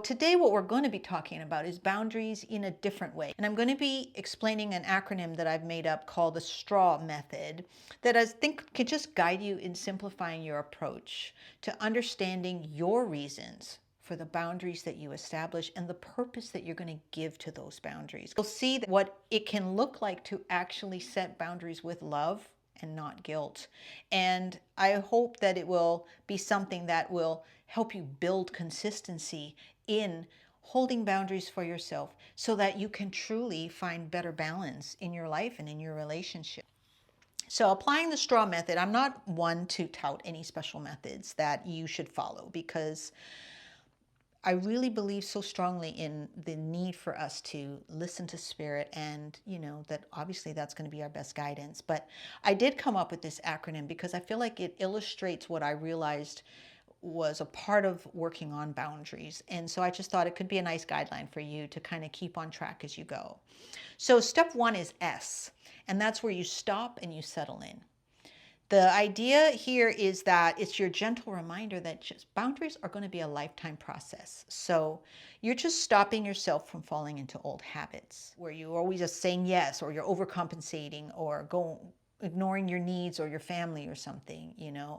Today, what we're going to be talking about is boundaries in a different way. And I'm going to be explaining an acronym that I've made up called the STRAW method that I think can just guide you in simplifying your approach to understanding your reasons for the boundaries that you establish and the purpose that you're going to give to those boundaries. You'll see what it can look like to actually set boundaries with love and not guilt. And I hope that it will be something that will help you build consistency in holding boundaries for yourself so that you can truly find better balance in your life and in your relationship. So applying the straw method, I'm not one to tout any special methods that you should follow because I really believe so strongly in the need for us to listen to spirit and, that obviously that's going to be our best guidance. But I did come up with this acronym because I feel like it illustrates what I realized was a part of working on boundaries. And so I just thought it could be a nice guideline for you to kind of keep on track as you go. So step one is S, and that's where you stop and you settle in. The idea here is that it's your gentle reminder that just boundaries are going to be a lifetime process. So you're just stopping yourself from falling into old habits where you're always just saying yes, or you're overcompensating, or ignoring your needs or your family or something,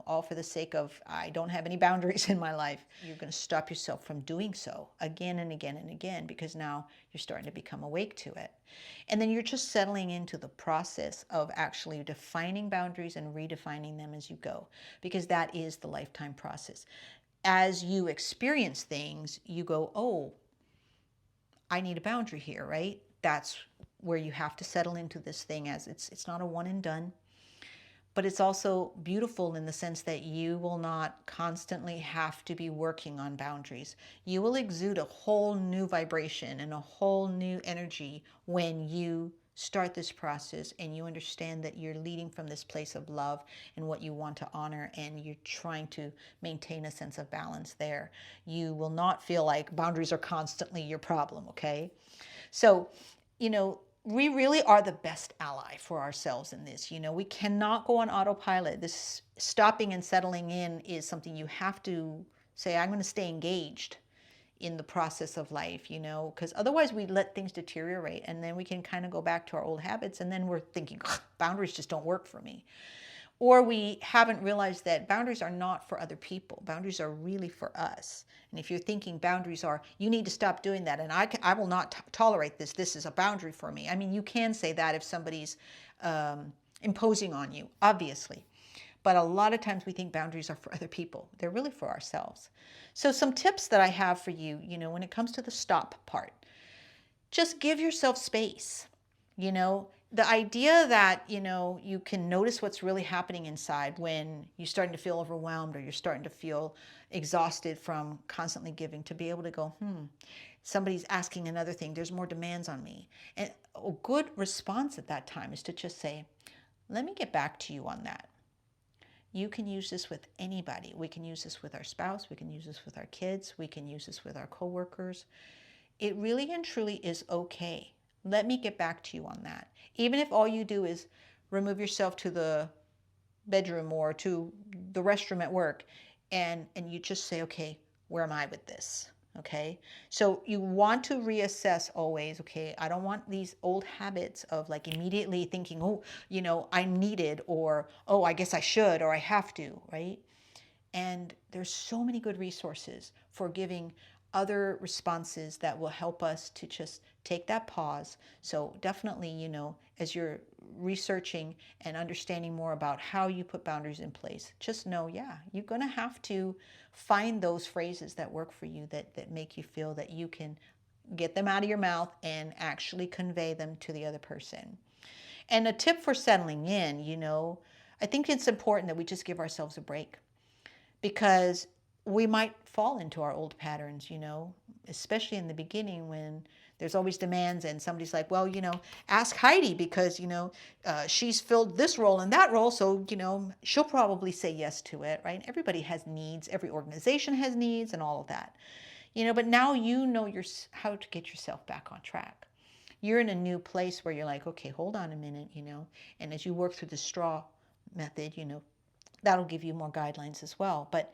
all for the sake of, I don't have any boundaries in my life. You're going to stop yourself from doing so again and again and again because now you're starting to become awake to it. And then you're just settling into the process of actually defining boundaries and redefining them as you go, because that is the lifetime process. As you experience things, you go, oh, I need a boundary here, right? That's where you have to settle into this thing, as it's not a one and done. But it's also beautiful in the sense that you will not constantly have to be working on boundaries. You will exude a whole new vibration and a whole new energy when you start this process and you understand that you're leading from this place of love and what you want to honor, and you're trying to maintain a sense of balance there. You will not feel like boundaries are constantly your problem, okay? So, we really are the best ally for ourselves in this. We cannot go on autopilot. This stopping and settling in is something you have to say, I'm going to stay engaged in the process of life, because otherwise we let things deteriorate and then we can kind of go back to our old habits, and then we're thinking, boundaries just don't work for me. Or we haven't realized that boundaries are not for other people. Boundaries are really for us. And if you're thinking boundaries are, you need to stop doing that, and I will not tolerate this. This is a boundary for me. I mean, you can say that if somebody's imposing on you, obviously. But a lot of times we think boundaries are for other people. They're really for ourselves. So some tips that I have for you, when it comes to the stop part, just give yourself space. The idea that, you can notice what's really happening inside when you're starting to feel overwhelmed or you're starting to feel exhausted from constantly giving, to be able to go, somebody's asking another thing. There's more demands on me. And a good response at that time is to just say, let me get back to you on that. You can use this with anybody. We can use this with our spouse. We can use this with our kids. We can use this with our coworkers. It really and truly is okay. Let me get back to you on that. Even if all you do is remove yourself to the bedroom or to the restroom at work, and you just say, okay, where am I with this? Okay. So you want to reassess always, okay, I don't want these old habits of like immediately thinking, oh, I'm needed, or, oh, I guess I should, or I have to, right? And there's so many good resources for giving other responses that will help us to just take that pause. So definitely, as you're researching and understanding more about how you put boundaries in place, just know, yeah, you're going to have to find those phrases that work for you, that make you feel that you can get them out of your mouth and actually convey them to the other person. And a tip for settling in, I think it's important that we just give ourselves a break, because we might fall into our old patterns, especially in the beginning when there's always demands and somebody's like, well, ask Heidi because, she's filled this role and that role. So, she'll probably say yes to it, right? Everybody has needs. Every organization has needs and all of that, but now how to get yourself back on track. You're in a new place where you're like, okay, hold on a minute, and as you work through the straw method, that'll give you more guidelines as well. But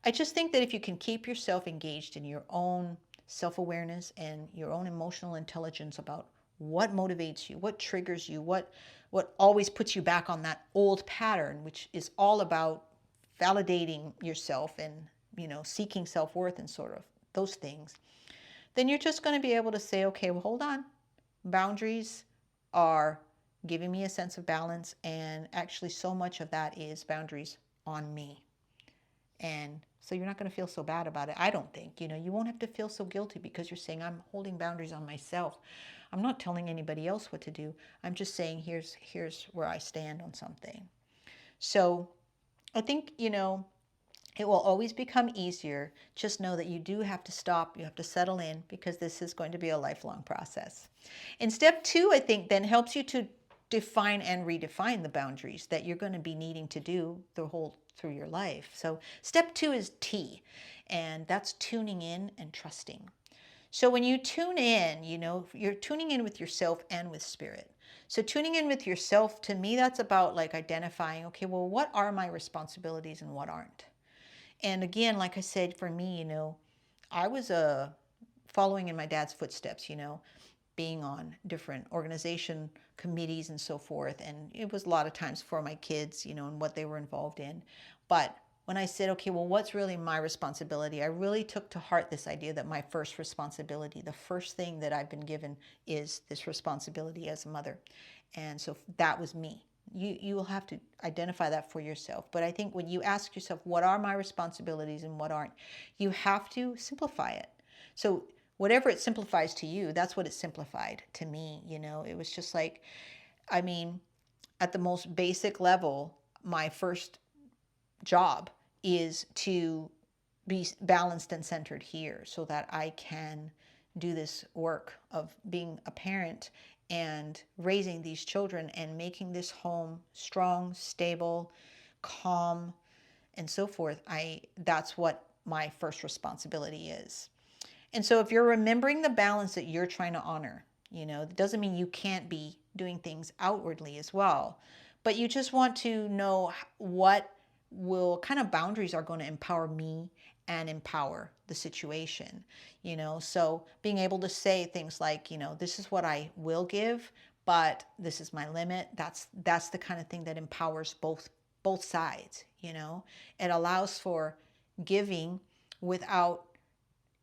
I just think that if you can keep yourself engaged in your own self-awareness and your own emotional intelligence about what motivates you, what triggers you, what always puts you back on that old pattern, which is all about validating yourself and, seeking self-worth and sort of those things, then you're just going to be able to say, okay, well, hold on. Boundaries are giving me a sense of balance, and actually so much of that is boundaries on me. And so you're not going to feel so bad about it. I don't think, you won't have to feel so guilty because you're saying I'm holding boundaries on myself. I'm not telling anybody else what to do. I'm just saying here's where I stand on something. So I think, it will always become easier. Just know that you do have to stop. You have to settle in because this is going to be a lifelong process. And step 2, I think, then helps you to define and redefine the boundaries that you're going to be needing to do through your life. So step 2 is T, and that's tuning in and trusting. So when you tune in, you're tuning in with yourself and with spirit. So tuning in with yourself, to me, that's about like identifying, okay, well, what are my responsibilities and what aren't? And again, like I said, for me, I was following in my dad's footsteps, being on different organization committees and so forth. And it was a lot of times for my kids, and what they were involved in. But when I said, okay, well, what's really my responsibility? I really took to heart this idea that my first responsibility, the first thing that I've been given is this responsibility as a mother. And so that was me. You will have to identify that for yourself. But I think when you ask yourself, what are my responsibilities and what aren't, you have to simplify it. So whatever it simplifies to you, that's what it simplified to me. It was just like, I mean, at the most basic level, my first job is to be balanced and centered here so that I can do this work of being a parent and raising these children and making this home strong, stable, calm, and so forth. That's what my first responsibility is. And so if you're remembering the balance that you're trying to honor, it doesn't mean you can't be doing things outwardly as well, but you just want to know what kind of boundaries are going to empower me and empower the situation. So being able to say things like, this is what I will give, but this is my limit. That's the kind of thing that empowers both sides. It allows for giving without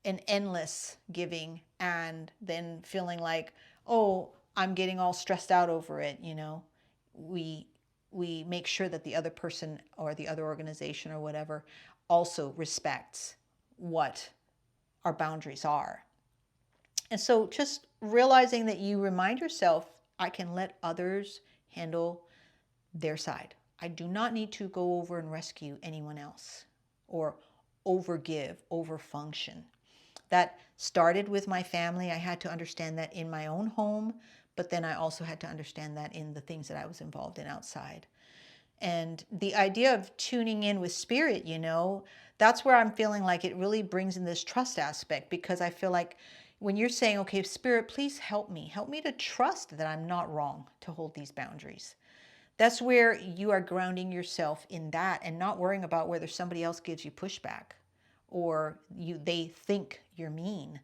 an endless giving and then feeling like, oh, I'm getting all stressed out over it. We make sure that the other person or the other organization or whatever also respects what our boundaries are. And so just realizing that you remind yourself, I can let others handle their side. I do not need to go over and rescue anyone else or overgive, overfunction. That started with my family. I had to understand that in my own home, but then I also had to understand that in the things that I was involved in outside. And the idea of tuning in with spirit, that's where I'm feeling like it really brings in this trust aspect, because I feel like when you're saying, okay, spirit, please help me to trust that I'm not wrong to hold these boundaries. That's where you are grounding yourself in that and not worrying about whether somebody else gives you pushback or they think you're mean.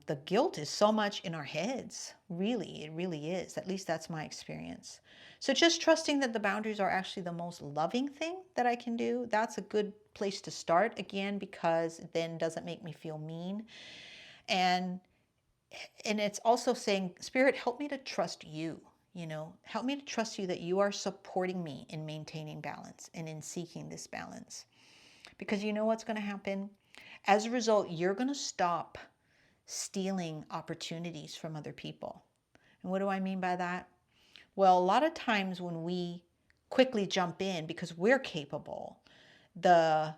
The guilt is so much in our heads. Really, it really is. At least that's my experience. So just trusting that the boundaries are actually the most loving thing that I can do. That's a good place to start, again, because it then doesn't make me feel mean. And it's also saying, Spirit, help me to trust you. Help me to trust you that you are supporting me in maintaining balance and in seeking this balance. Because you know what's going to happen? As a result, you're going to stop stealing opportunities from other people. And what do I mean by that? Well, a lot of times when we quickly jump in because we're capable, the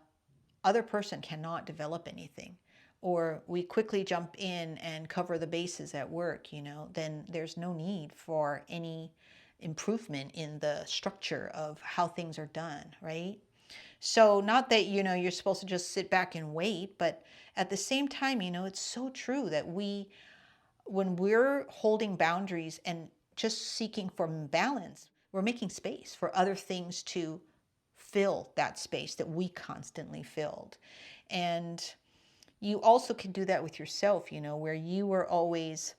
other person cannot develop anything. Or we quickly jump in and cover the bases at work, then there's no need for any improvement in the structure of how things are done, right? So not that, you're supposed to just sit back and wait, but at the same time, it's so true that when we're holding boundaries and just seeking for balance, we're making space for other things to fill that space that we constantly filled. And, You also can do that with yourself, where you were always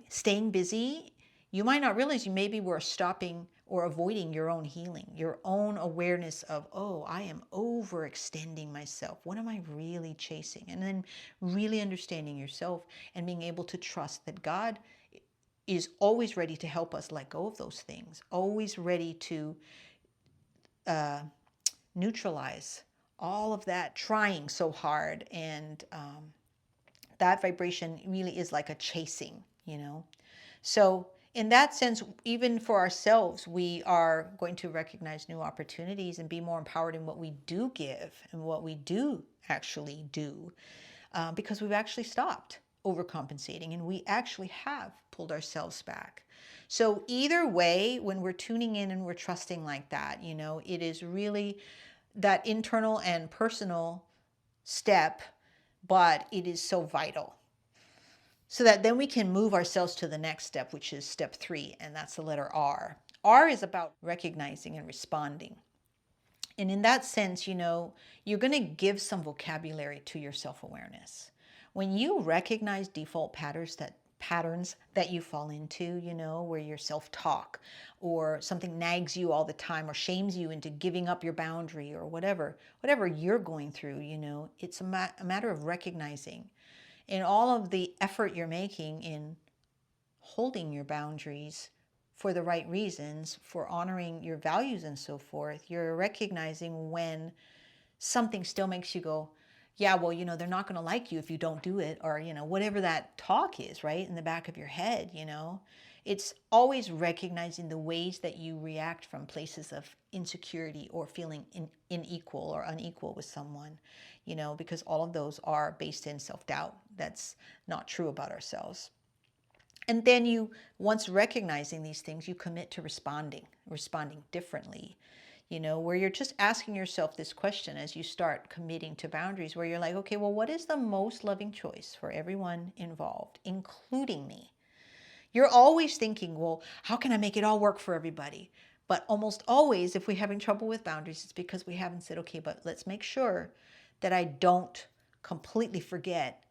staying busy. You might not realize you maybe were stopping or avoiding your own healing, your own awareness of, oh, I am overextending myself. What am I really chasing? And then really understanding yourself and being able to trust that God is always ready to help us let go of those things, always ready to uh, neutralize all of that trying so hard. And that vibration really is like a chasing. So, in that sense, even for ourselves, we are going to recognize new opportunities and be more empowered in what we do give and what we do actually do, because we've actually stopped overcompensating and we actually have pulled ourselves back. So, either way, when we're tuning in and we're trusting like that, it is really that internal and personal step, but it is so vital, so that then we can move ourselves to the next step, which is step 3, and that's the letter R. R is about recognizing and responding. And in that sense, you're going to give some vocabulary to your self-awareness. When you recognize default patterns that you fall into, where your self-talk or something nags you all the time or shames you into giving up your boundary or whatever you're going through, it's a matter of recognizing, in all of the effort you're making in holding your boundaries for the right reasons, for honoring your values and so forth, you're recognizing when something still makes you go, yeah, well, they're not going to like you if you don't do it, or, whatever that talk is, right, in the back of your head. It's always recognizing the ways that you react from places of insecurity or feeling unequal or unequal with someone, because all of those are based in self-doubt. That's not true about ourselves. And then once recognizing these things, you commit to responding differently, where you're just asking yourself this question as you start committing to boundaries, where you're like, okay, well, what is the most loving choice for everyone involved, including me? You're always thinking, well, how can I make it all work for everybody? But almost always, if we're having trouble with boundaries, it's because we haven't said, okay, but let's make sure that I don't completely forget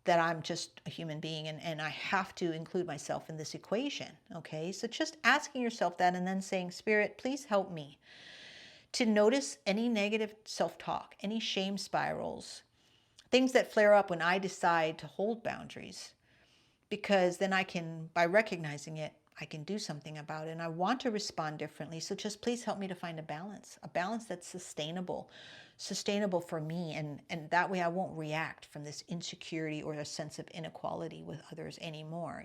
that I'm just a human being, and I have to include myself in this equation. Okay, so just asking yourself that and then saying, Spirit, please help me to notice any negative self-talk, any shame spirals, things that flare up when I decide to hold boundaries, because then I can, by recognizing it, I can do something about it. And I want to respond differently. So just please help me to find a balance that's sustainable for me. And that way I won't react from this insecurity or a sense of inequality with others anymore.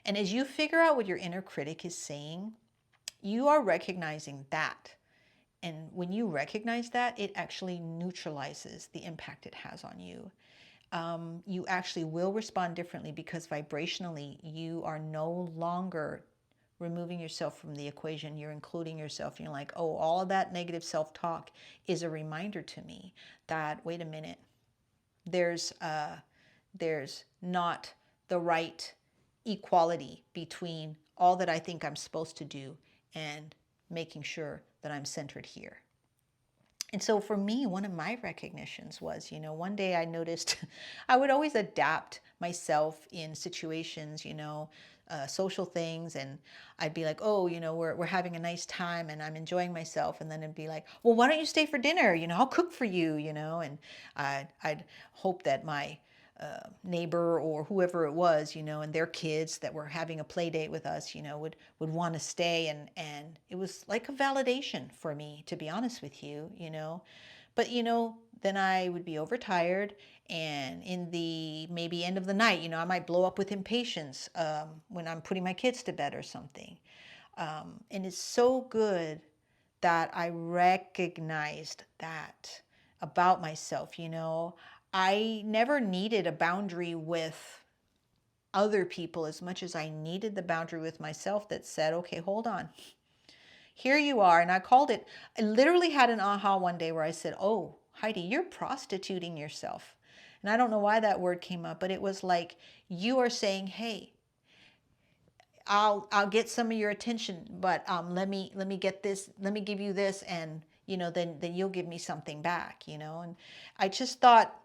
And as you figure out what your inner critic is saying, you are recognizing that. And when you recognize that, it actually neutralizes the impact it has on you. You actually will respond differently, because vibrationally you are no longer removing yourself from the equation. You're including yourself. You're like, oh, all of that negative self-talk is a reminder to me that, wait a minute, there's not the right equality between all that I think I'm supposed to do and making sure that I'm centered here. And so for me, one of my recognitions was, one day I noticed I would always adapt myself in situations, social things. And I'd be like, oh, we're having a nice time and I'm enjoying myself. And then it'd be like, well, why don't you stay for dinner? I'll cook for you, and I'd hope that my neighbor or whoever it was, and their kids that were having a play date with us, would want to stay. And it was like a validation for me, to be honest with you. But, then I would be overtired, and in the maybe end of the night, I might blow up with impatience when I'm putting my kids to bed or something. And it's so good that I recognized that about myself. I never needed a boundary with other people as much as I needed the boundary with myself that said, okay, hold on. Here you are. And I literally had an aha one day where I said, oh, Heidi, you're prostituting yourself. And I don't know why that word came up, but it was like, you are saying, hey, I'll get some of your attention, but let me get this, let me give you this, and then you'll give me something back. And I just thought,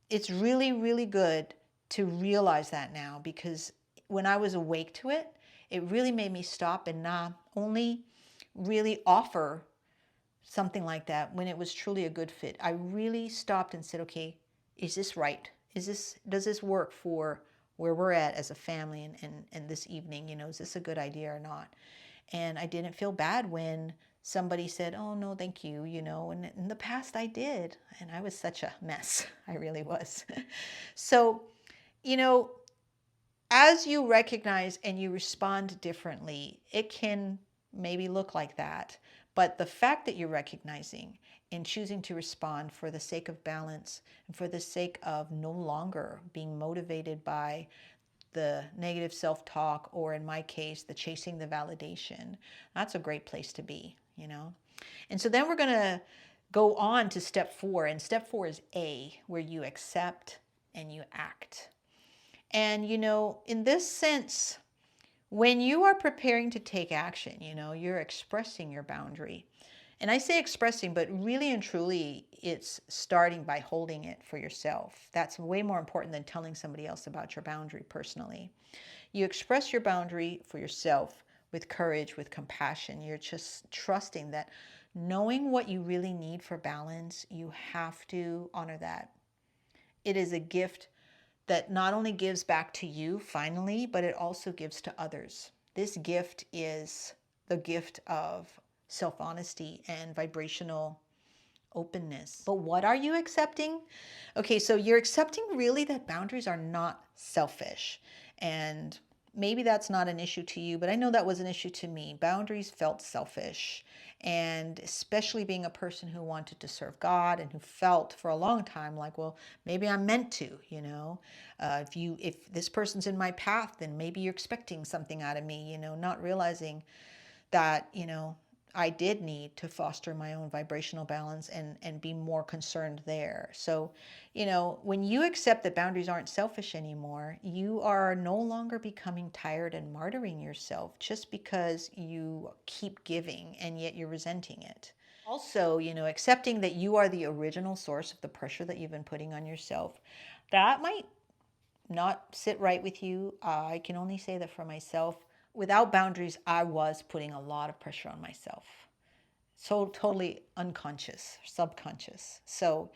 it's really, really good to realize that now, because when I was awake to it, it really made me stop and not only really offer something like that when it was truly a good fit. I really stopped and said, okay, is this right? Does this work for where we're at as a family and this evening? Is this a good idea or not? And I didn't feel bad when somebody said, oh, no, thank you, and in the past I did. And I was such a mess. I really was. So, you know, as you recognize and you respond differently, it can maybe look like that. But the fact that you're recognizing and choosing to respond for the sake of balance and for the sake of no longer being motivated by the negative self-talk, or in my case, the chasing the validation, that's a great place to be. And so then we're going to go on to step 4. And step 4 is A, where you accept and you act. And, in this sense, when you are preparing to take action, you're expressing your boundary. And I say expressing, but really and truly, it's starting by holding it for yourself. That's way more important than telling somebody else about your boundary personally. You express your boundary for yourself with courage, with compassion. You're just trusting that knowing what you really need for balance, you have to honor that. It is a gift that not only gives back to you finally, but it also gives to others. This gift is the gift of self-honesty and vibrational openness. But what are you accepting? Okay, so you're accepting really that boundaries are not selfish. And maybe that's not an issue to you, but I know that was an issue to me. Boundaries felt selfish. And especially being a person who wanted to serve God and who felt for a long time like, well, maybe I'm meant to. If this person's in my path, then maybe you're expecting something out of me, not realizing that, I did need to foster my own vibrational balance and be more concerned there. So, when you accept that boundaries aren't selfish anymore, you are no longer becoming tired and martyring yourself just because you keep giving and yet you're resenting it. Also, accepting that you are the original source of the pressure that you've been putting on yourself, that might not sit right with you. I can only say that for myself, without boundaries, I was putting a lot of pressure on myself. So totally unconscious, subconscious. So,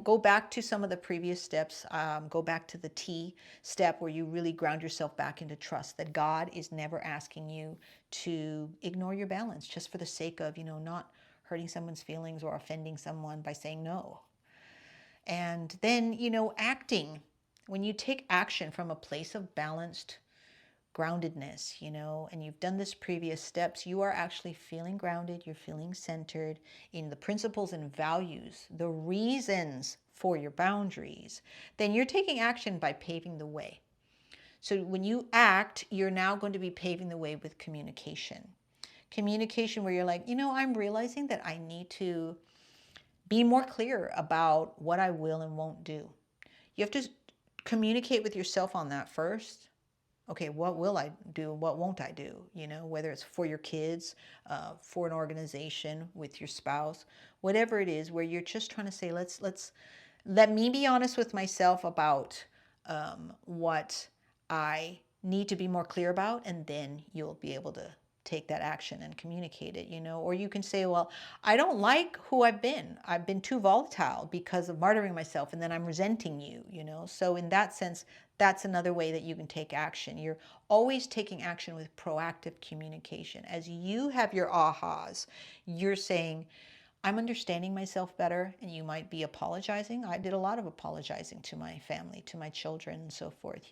go back to some of the previous steps. Go back to the T step where you really ground yourself back into trust that God is never asking you to ignore your balance just for the sake of, not hurting someone's feelings or offending someone by saying no. And then, acting. When you take action from a place of balanced groundedness, and you've done this previous steps, you are actually feeling grounded, you're feeling centered in the principles and values, the reasons for your boundaries, then you're taking action by paving the way. So when you act, you're now going to be paving the way with communication. Communication where you're like, I'm realizing that I need to be more clear about what I will and won't do. You have to communicate with yourself on that first. Okay, what will I do? What won't I do? Whether it's for your kids, for an organization, with your spouse, whatever it is, where you're just trying to say, let me be honest with myself about what I need to be more clear about, and then you'll be able to take that action and communicate it, or you can say, well, I don't like who I've been too volatile because of martyring myself, and then I'm resenting you. So in that sense, that's another way that you can take action. You're always taking action with proactive communication. As you have your ahas, you're saying, I'm understanding myself better, and you might be apologizing. I did a lot of apologizing to my family, to my children, and so forth,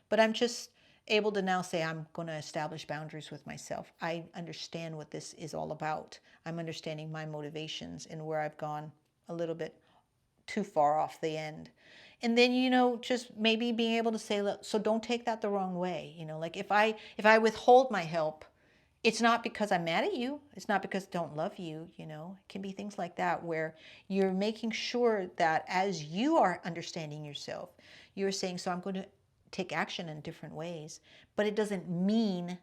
but I'm just able to now say I'm going to establish boundaries with myself. I understand what this is all about. I'm understanding my motivations and where I've gone a little bit too far off the end. And then, just maybe being able to say, look, so don't take that the wrong way. Like if I withhold my help, it's not because I'm mad at you. It's not because I don't love you. It can be things like that where you're making sure that as you are understanding yourself, you're saying, so I'm going to take action in different ways, but it doesn't mean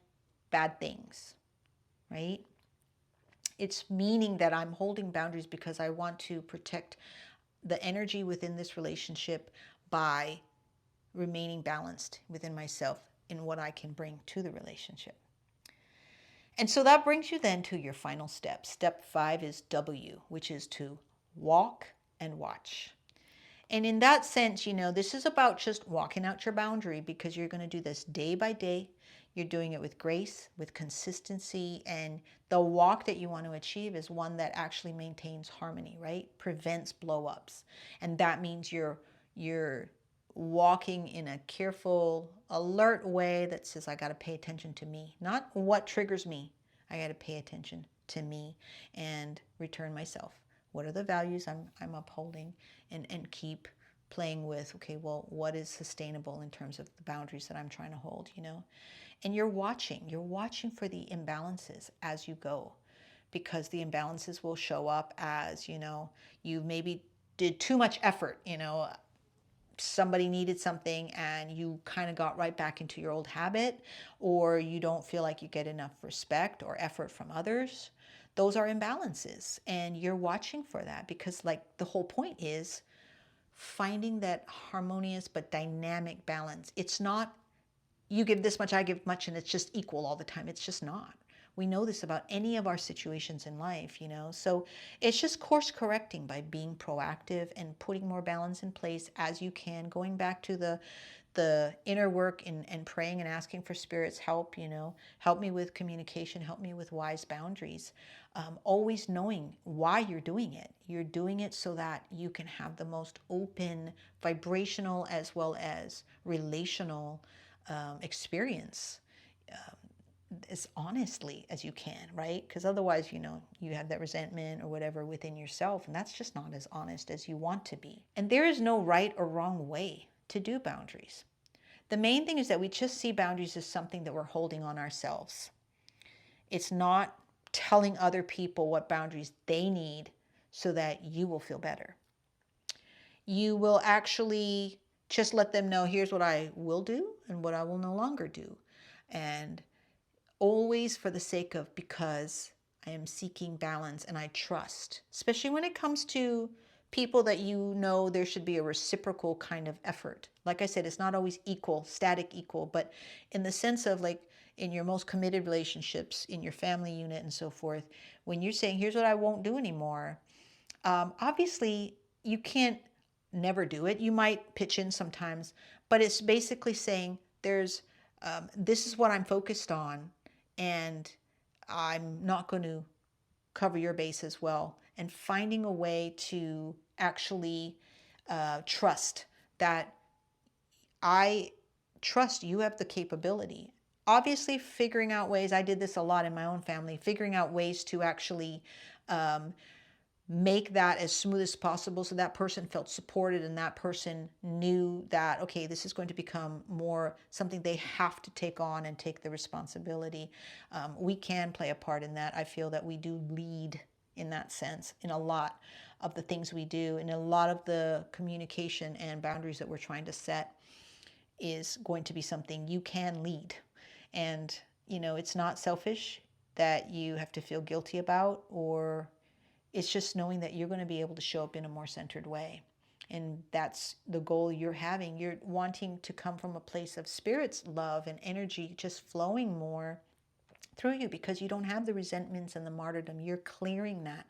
bad things, right? It's meaning that I'm holding boundaries because I want to protect the energy within this relationship by remaining balanced within myself in what I can bring to the relationship. And so that brings you then to your final step. Step 5 is W, which is to walk and watch. And in that sense, this is about just walking out your boundary, because you're going to do this day by day. You're doing it with grace, with consistency, and the walk that you want to achieve is one that actually maintains harmony, right? Prevents blow-ups. And that means you're walking in a careful, alert way that says, I got to pay attention to me, not what triggers me. I got to pay attention to me and return myself. What are the values I'm upholding, and keep playing with, okay, well, what is sustainable in terms of the boundaries that I'm trying to hold, And you're watching for the imbalances as you go, because the imbalances will show up as, you maybe did too much effort, somebody needed something and you kind of got right back into your old habit, or you don't feel like you get enough respect or effort from others. Those are imbalances, and you're watching for that, because like the whole point is finding that harmonious but dynamic balance. It's not you give this much, I give much, and it's just equal all the time. It's just not. We know this about any of our situations in life, So it's just course correcting by being proactive and putting more balance in place as you can, going back to the inner work and praying and asking for Spirit's help, help me with communication, help me with wise boundaries. Always knowing why you're doing it. You're doing it so that you can have the most open, vibrational, as well as relational experience as honestly as you can, right? Because otherwise, you have that resentment or whatever within yourself, and that's just not as honest as you want to be. And there is no right or wrong way to do boundaries. The main thing is that we just see boundaries as something that we're holding on ourselves. It's not telling other people what boundaries they need so that you will feel better. You will actually just let them know, here's what I will do and what I will no longer do. And always for the sake of, because I am seeking balance and I trust, especially when it comes to people that there should be a reciprocal kind of effort. Like I said, it's not always equal, static equal, but in the sense of like in your most committed relationships, in your family unit and so forth, when you're saying, here's what I won't do anymore, obviously you can't never do it. You might pitch in sometimes, but it's basically saying this is what I'm focused on, and I'm not going to cover your base as well. And finding a way to actually trust that I trust you have the capability. Obviously, figuring out ways, I did this a lot in my own family, figuring out ways to actually make that as smooth as possible so that person felt supported and that person knew that, okay, this is going to become more something they have to take on and take the responsibility. We can play a part in that. I feel that we do lead in that sense in a lot of the things we do, and a lot of the communication and boundaries that we're trying to set is going to be something you can lead. And, it's not selfish that you have to feel guilty about, or it's just knowing that you're going to be able to show up in a more centered way. And that's the goal you're having. You're wanting to come from a place of Spirit's love and energy just flowing more through you, because you don't have the resentments and the martyrdom. You're clearing that.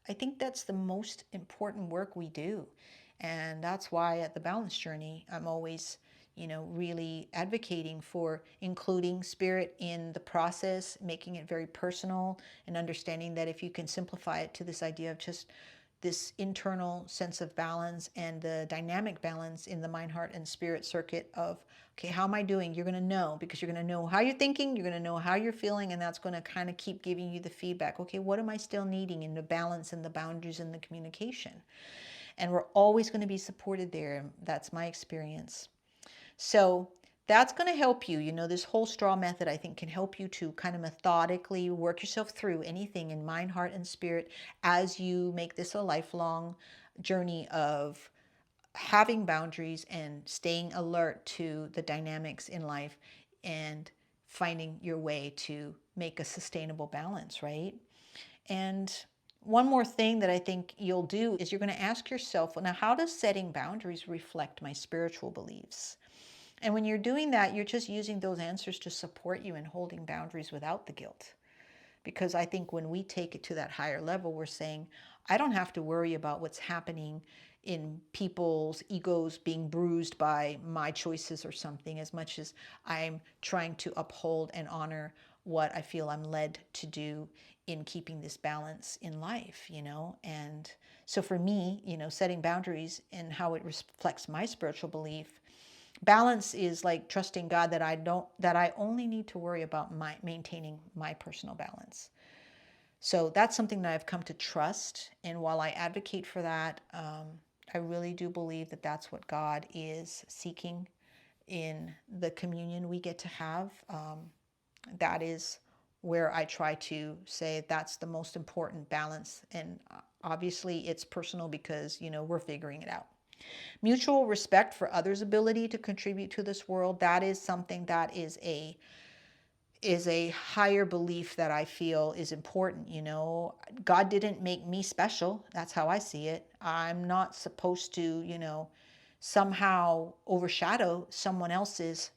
I think that's the most important work we do. And that's why at the Balance Journey, I'm always really advocating for including Spirit in the process, making it very personal, and understanding that if you can simplify it to this idea of just this internal sense of balance and the dynamic balance in the mind, heart, and spirit circuit of, okay, how am I doing? You're going to know, because you're going to know how you're thinking, you're going to know how you're feeling, and that's going to kind of keep giving you the feedback. Okay, what am I still needing in the balance and the boundaries and the communication? And we're always going to be supported there. That's my experience. So that's going to help you. This whole straw method, I think, can help you to kind of methodically work yourself through anything in mind, heart, and spirit as you make this a lifelong journey of having boundaries and staying alert to the dynamics in life and finding your way to make a sustainable balance, right? And One more thing that I think you'll do is you're going to ask yourself, well, now, how does setting boundaries reflect my spiritual beliefs? And when you're doing that, you're just using those answers to support you in holding boundaries without the guilt. Because I think when we take it to that higher level, we're saying, I don't have to worry about what's happening in people's egos being bruised by my choices or something, as much as I'm trying to uphold and honor what I feel I'm led to do in keeping this balance in life, And so for me, setting boundaries and how it reflects my spiritual belief, balance is like trusting God that I only need to worry about maintaining my personal balance. So that's something that I've come to trust. And while I advocate for that, I really do believe that that's what God is seeking in the communion we get to have. That is where I try to say that's the most important balance. And obviously it's personal because, we're figuring it out. Mutual respect for others' ability to contribute to this world, that is something that is a higher belief that I feel is important. God didn't make me special. That's how I see it. I'm not supposed to, somehow overshadow someone else's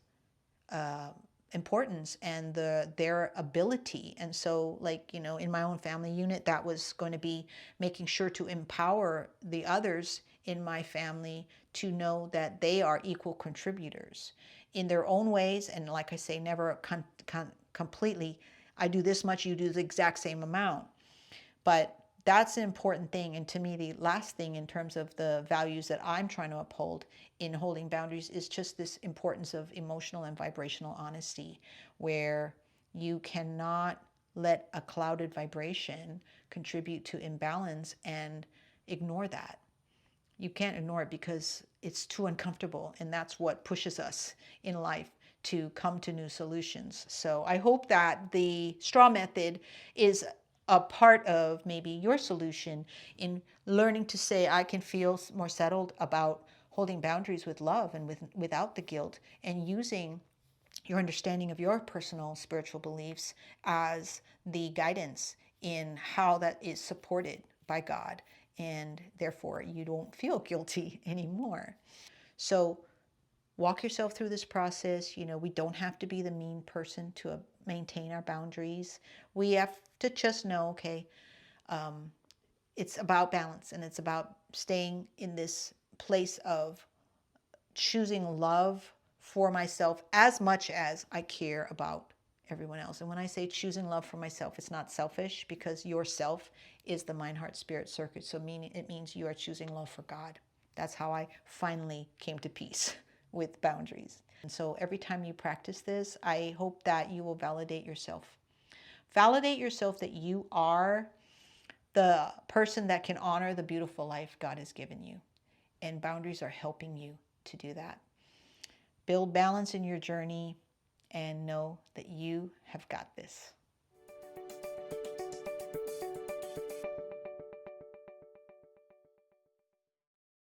importance and their ability. And so, like, in my own family unit, that was going to be making sure to empower the others in my family to know that they are equal contributors in their own ways. And like I say, never completely, I do this much, you do the exact same amount. But that's an important thing. And to me, the last thing in terms of the values that I'm trying to uphold in holding boundaries is just this importance of emotional and vibrational honesty, where you cannot let a clouded vibration contribute to imbalance and ignore that. You can't ignore it because it's too uncomfortable, and that's what pushes us in life to come to new solutions. So I hope that the straw method is a part of maybe your solution in learning to say, I can feel more settled about holding boundaries with love and without the guilt, and using your understanding of your personal spiritual beliefs as the guidance in how that is supported by God. And therefore, you don't feel guilty anymore. So, walk yourself through this process. We don't have to be the mean person to maintain our boundaries. We have to just know, okay, it's about balance, and it's about staying in this place of choosing love for myself as much as I care about everyone else. And when I say choosing love for myself, it's not selfish, because yourself is the mind, heart, spirit circuit. So it means you are choosing love for God. That's how I finally came to peace with boundaries. And so every time you practice this, I hope that you will validate yourself. Validate yourself that you are the person that can honor the beautiful life God has given you. And boundaries are helping you to do that. Build balance in your journey and know that you have got this.